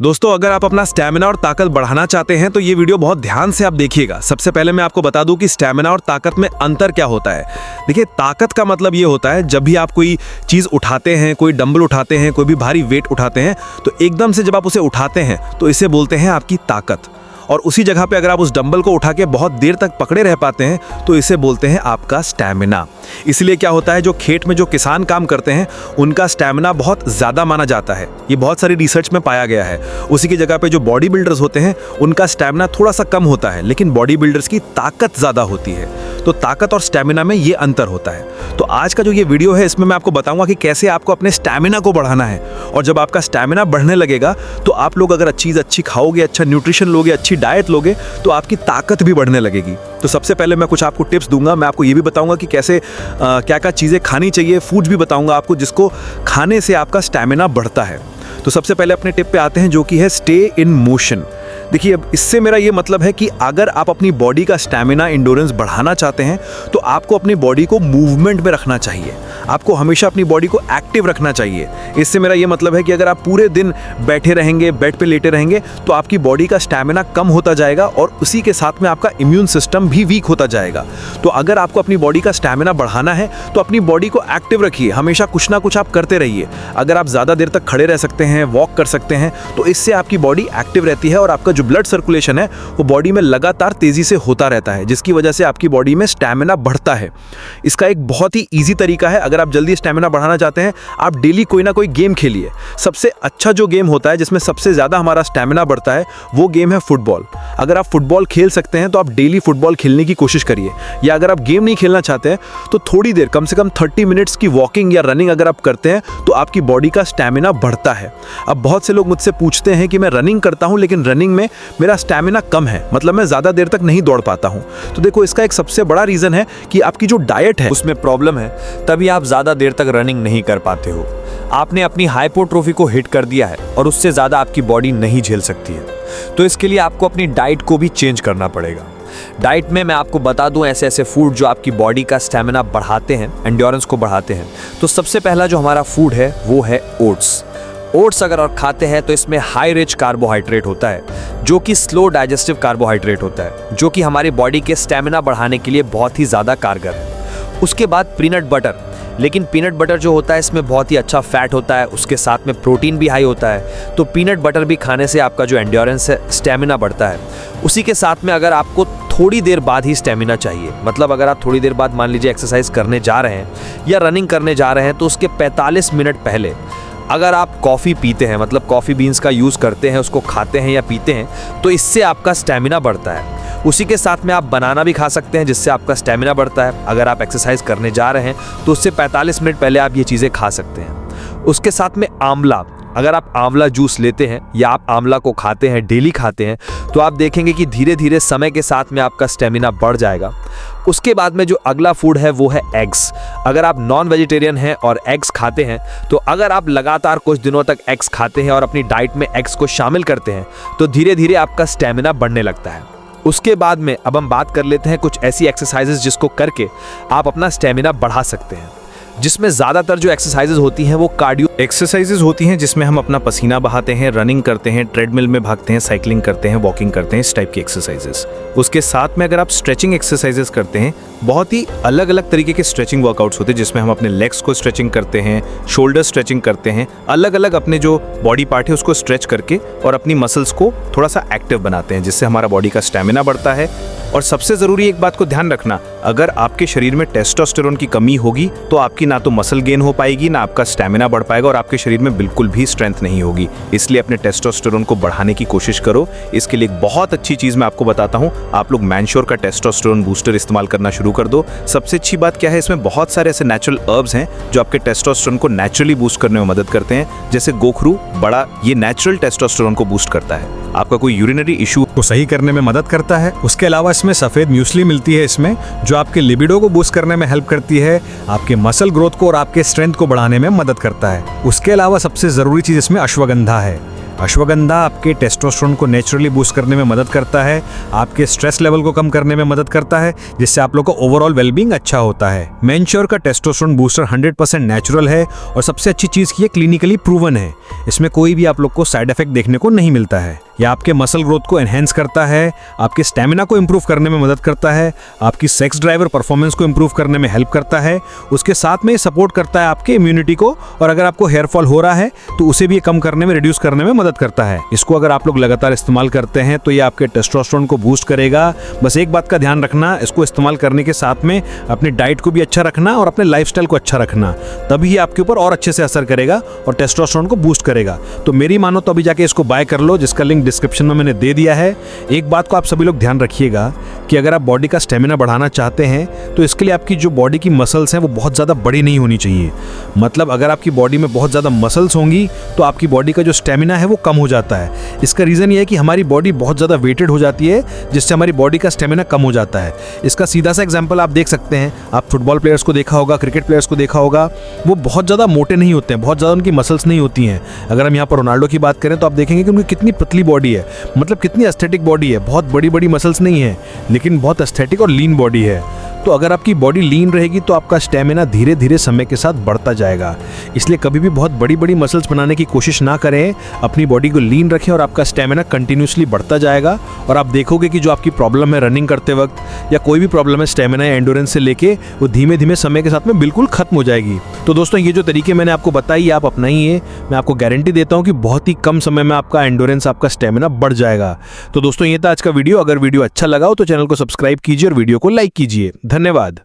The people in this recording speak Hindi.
दोस्तों, अगर आप अपना स्टैमिना और ताकत बढ़ाना चाहते हैं तो ये वीडियो बहुत ध्यान से आप देखिएगा। सबसे पहले मैं आपको बता दूं कि स्टैमिना और ताकत में अंतर क्या होता है। देखिए, ताकत का मतलब ये होता है जब भी आप कोई चीज़ उठाते हैं, कोई डंबल उठाते हैं, कोई भी भारी वेट उठाते हैं, तो एकदम से जब आप उसे उठाते हैं तो इसे बोलते हैं आपकी ताकत। और उसी जगह पे अगर आप उस डंबल को उठा के बहुत देर तक पकड़े रह पाते हैं तो इसे बोलते हैं आपका स्टैमिना। इसलिए क्या होता है, जो खेत में जो किसान काम करते हैं उनका स्टैमिना बहुत ज़्यादा माना जाता है। ये बहुत सारी रिसर्च में पाया गया है। उसी की जगह पे जो बॉडी बिल्डर्स होते हैं उनका स्टैमिना थोड़ा सा कम होता है, लेकिन बॉडी बिल्डर्स की ताकत ज़्यादा होती है। तो ताकत और स्टैमिना में ये अंतर होता है। तो आज का जो ये वीडियो है इसमें मैं आपको बताऊंगा कि कैसे आपको अपने स्टैमिना को बढ़ाना है। और जब आपका स्टैमिना बढ़ने लगेगा तो आप लोग अगर चीज़ अच्छी खाओगे, अच्छा न्यूट्रिशन लोगे, अच्छी डाइट लोगे तो आपकी ताकत भी बढ़ने लगेगी। तो सबसे पहले मैं कुछ आपको टिप्स दूंगा। मैं आपको ये भी बताऊंगा कि कैसे क्या क्या चीज़ें खानी चाहिए, फूड्स भी बताऊंगा आपको जिसको खाने से आपका स्टैमिना बढ़ता है। तो सबसे पहले अपने टिप पे आते हैं जो कि है स्टे इन मोशन। देखिए, अब इससे मेरा ये मतलब है कि अगर आप अपनी बॉडी का स्टैमिना, इंडोरेंस बढ़ाना चाहते हैं तो आपको अपनी बॉडी को मूवमेंट में रखना चाहिए। आपको हमेशा अपनी बॉडी को एक्टिव रखना चाहिए। इससे मेरा ये मतलब है कि अगर आप पूरे दिन बैठे रहेंगे, बेड पे लेटे रहेंगे तो आपकी बॉडी का स्टैमिना कम होता जाएगा और उसी के साथ में आपका इम्यून सिस्टम भी वीक होता जाएगा। तो अगर आपको अपनी बॉडी का स्टैमिना बढ़ाना है तो अपनी बॉडी को एक्टिव रखिए। हमेशा कुछ ना कुछ आप करते रहिए। अगर आप ज़्यादा देर तक खड़े रह सकते हैं, वॉक कर सकते हैं, तो इससे आपकी बॉडी एक्टिव रहती है और आपका जो ब्लड सर्कुलेशन है वो बॉडी में लगातार तेजी से होता रहता है, जिसकी वजह से आपकी बॉडी में स्टैमिना बढ़ता है। इसका एक बहुत ही इजी तरीका है। अगर आप जल्दी स्टैमिना बढ़ाना चाहते हैं, आप डेली कोई ना कोई गेम खेलिए। सबसे अच्छा जो गेम होता है जिसमें सबसे ज़्यादा हमारा स्टैमिना बढ़ता है वो गेम है फुटबॉल। अगर आप फुटबॉल खेल सकते हैं तो आप डेली फुटबॉल खेलने की कोशिश करिए। या अगर आप गेम नहीं खेलना चाहते हैं तो थोड़ी देर, कम से कम 30 मिनट्स की वॉकिंग या रनिंग अगर आप करते हैं तो आपकी बॉडी का स्टैमिना बढ़ता है। अब बहुत से लोग मुझसे पूछते हैं कि मैं रनिंग करता हूं लेकिन रनिंग में मेरा स्टैमिना कम है, मतलब मैं ज़्यादा देर तक नहीं दौड़ पाता हूं। तो देखो, इसका एक सबसे बड़ा रीज़न है कि आपकी जो डाइट है उसमें प्रॉब्लम है, तभी आप ज़्यादा देर तक रनिंग नहीं कर पाते हो। आपने अपनी हाइपोट्रोफी को हिट कर दिया है और उससे ज़्यादा आपकी बॉडी नहीं झेल सकती है। तो इसके लिए आपको अपनी डाइट को भी चेंज करना पड़ेगा। डाइट में मैं आपको बता दूं ऐसे ऐसे फूड जो आपकी बॉडी का स्टैमिना बढ़ाते हैं, एंड्योरेंस को बढ़ाते हैं। तो सबसे पहला जो हमारा फूड है वो है ओट्स। ओट्स अगर आप खाते हैं तो इसमें हाई रिच कार्बोहाइड्रेट होता है, जो कि स्लो डाइजेस्टिव कार्बोहाइड्रेट होता है, जो कि हमारी बॉडी के स्टैमिना बढ़ाने के लिए बहुत ही ज़्यादा कारगर है। उसके बाद पीनट बटर, लेकिन पीनट बटर जो होता है इसमें बहुत ही अच्छा फैट होता है, उसके साथ में प्रोटीन भी हाई होता है। तो पीनट बटर भी खाने से आपका जो एंड्योरेंस है, स्टैमिना बढ़ता है। उसी के साथ में अगर आपको थोड़ी देर बाद ही स्टैमिना चाहिए, मतलब अगर आप थोड़ी देर बाद मान लीजिए एक्सरसाइज करने जा रहे हैं या रनिंग करने जा रहे हैं, तो उसके 45 मिनट पहले अगर आप कॉफ़ी पीते हैं, मतलब कॉफ़ी बीन्स का यूज़ करते हैं, उसको खाते हैं या पीते हैं, तो इससे आपका स्टैमिना बढ़ता है। उसी के साथ में आप बनाना भी खा सकते हैं जिससे आपका स्टैमिना बढ़ता है। अगर आप एक्सरसाइज करने जा रहे हैं तो उससे 45 मिनट पहले आप ये चीज़ें खा सकते हैं। उसके साथ में आंवला, अगर आप आंवला जूस लेते हैं या आप आंवला को खाते हैं, डेली खाते हैं, तो आप देखेंगे कि धीरे धीरे समय के साथ में आपका स्टैमिना बढ़ जाएगा। उसके बाद में जो अगला फूड है वो है एग्स। अगर आप नॉन वेजिटेरियन हैं और एग्स खाते हैं, तो अगर आप लगातार कुछ दिनों तक एग्स खाते हैं और अपनी डाइट में एग्स को शामिल करते हैं तो धीरे धीरे आपका स्टैमिना बढ़ने लगता है। उसके बाद में अब हम बात कर लेते हैं कुछ ऐसी एक्सरसाइजेज जिसको करके आप अपना स्टैमिना बढ़ा सकते हैं, जिसमें ज़्यादातर जो एक्सरसाइजेज होती हैं वो कार्डियो एक्सरसाइजेज होती हैं, जिसमें हम अपना पसीना बहाते हैं, रनिंग करते हैं, ट्रेडमिल में भागते हैं, साइकिलिंग करते हैं, वॉकिंग करते हैं, इस टाइप की एक्सरसाइजेज। उसके साथ में अगर आप स्ट्रेचिंग एक्सरसाइजेज करते हैं, बहुत ही अलग अलग तरीके के स्ट्रेचिंग वर्कआउट्स होते हैं जिसमें हम अपने लेग्स को स्ट्रेचिंग करते हैं, शोल्डर स्ट्रेचिंग करते हैं, अलग अलग अपने जो बॉडी पार्ट है उसको स्ट्रेच करके और अपनी मसल्स को थोड़ा सा एक्टिव बनाते हैं, जिससे हमारा बॉडी का स्टैमिना बढ़ता है। और सबसे ज़रूरी एक बात को ध्यान रखना, अगर आपके शरीर में टेस्टोस्टेरोन की कमी होगी तो आपकी ना तो मसल गेन हो पाएगी, ना आपका स्टैमिना बढ़ पाएगा और आपके शरीर में बिल्कुल भी स्ट्रेंथ नहीं होगी। इसलिए अपने टेस्टोस्टेरोन को बढ़ाने की कोशिश करो। इसके लिए एक बहुत अच्छी चीज़ मैं आपको बताता हूँ, आप लोग मैनश्योर का टेस्टोस्टेरोन बूस्टर इस्तेमाल करना शुरू कर दो। सबसे अच्छी बात क्या है, इसमें बहुत सारे ऐसे नेचुरल हर्ब्स हैं जो आपके टेस्टोस्टेरोन को नेचुरली बूस्ट करने में मदद करते हैं। जैसे गोखरू बड़ा, ये नेचुरल टेस्टोस्टेरोन को बूस्ट करता है, आपका कोई यूरिनरी इशू को सही करने में मदद करता है। उसके अलावा इसमें सफ़ेद म्यूसली मिलती है इसमें, जो आपके लिबिडो को बूस्ट करने में हेल्प करती है, आपके मसल ग्रोथ को और आपके स्ट्रेंथ को बढ़ाने में मदद करता है। उसके अलावा सबसे ज़रूरी चीज़ इसमें अश्वगंधा है। अश्वगंधा आपके टेस्टोस्टेरोन को नेचुरली बूस्ट करने में मदद करता है, आपके स्ट्रेस लेवल को कम करने में मदद करता है, जिससे आप लोग का ओवरऑल वेलबींग अच्छा होता है। मेंश्योर का टेस्टोस्टेरोन बूस्टर 100% नेचुरल है और सबसे अच्छी चीज़ की ये क्लिनिकली प्रूवन है। इसमें कोई भी आप लोग को साइड इफेक्ट देखने को नहीं मिलता है। यह आपके मसल ग्रोथ को एनहेंस करता है, आपके स्टेमिना को इंप्रूव करने में मदद करता है, आपकी सेक्स ड्राइव और परफॉर्मेंस को इंप्रूव करने में हेल्प करता है। उसके साथ में सपोर्ट करता है आपके इम्यूनिटी को, और अगर आपको हेयर फॉल हो रहा है तो उसे भी कम करने में, रिड्यूस करने में मदद करता है। इसको अगर आप लोग लगातार इस्तेमाल करते हैं तो ये आपके टेस्टोस्टेरोन को बूस्ट करेगा। बस एक बात का ध्यान रखना, इसको इस्तेमाल करने के साथ में अपनी डाइट को भी अच्छा रखना और अपने लाइफस्टाइल को अच्छा रखना, तभी आपके ऊपर और अच्छे से असर करेगा और टेस्टोस्टेरोन को बूस्ट करेगा। तो मेरी मानो तो अभी जाके इसको बाय कर लो, जिसका लिंक डिस्क्रिप्शन में मैंने दे दिया है। एक बात को आप सभी लोग ध्यान रखिएगा कि अगर आप बॉडी का स्टेमिना बढ़ाना चाहते हैं तो इसके लिए आपकी जो बॉडी की मसल्स हैं वो बहुत ज़्यादा बड़ी नहीं होनी चाहिए। मतलब अगर आपकी बॉडी में बहुत ज़्यादा मसल्स होंगी तो आपकी बॉडी का जो स्टेमिना है वो कम हो जाता है। इसका रीज़न ये है कि हमारी बॉडी बहुत ज़्यादा वेटेड हो जाती है, जिससे हमारी बॉडी का स्टेमिना कम हो जाता है। इसका सीधा सा एग्जाम्पल आप देख सकते हैं, आप फुटबॉल प्लेयर्स को देखा होगा, क्रिकेट प्लेयर्स को देखा होगा, वो बहुत ज़्यादा मोटे नहीं होते हैं, बहुत ज़्यादा उनकी मसल्स नहीं होती हैं। अगर हम यहाँ पर रोनाल्डो की बात करें तो आप देखेंगे कि उनकी कितनी पतली बॉडी है, मतलब कितनी एस्थेटिक बॉडी है, बहुत बड़ी बड़ी मसल्स नहीं है लेकिन बहुत एस्थेटिक और लीन बॉडी है। तो अगर आपकी बॉडी लीन रहेगी तो आपका स्टेमिना धीरे धीरे समय के साथ बढ़ता जाएगा। इसलिए कभी भी बहुत बड़ी बड़ी मसल्स बनाने की कोशिश ना करें, अपनी बॉडी को लीन रखें और आपका स्टेमिना कंटिन्यूसली बढ़ता जाएगा। और आप देखोगे कि जो आपकी प्रॉब्लम है रनिंग करते वक्त या कोई भी प्रॉब्लम है स्टेमिना या एंडोरेंस से लेके, वो धीमे धीमे समय के साथ में बिल्कुल खत्म हो जाएगी। तो दोस्तों ये जो तरीके मैंने आपको बताई आप अपनाइए, मैं आपको गारंटी देता हूँ कि बहुत ही कम समय में आपका एंडोरेंस, आपका स्टेमिना बढ़ जाएगा। तो दोस्तों ये था आज का वीडियो। अगर वीडियो अच्छा लगा हो तो चैनल को सब्सक्राइब कीजिए और वीडियो को लाइक कीजिए। धन्यवाद।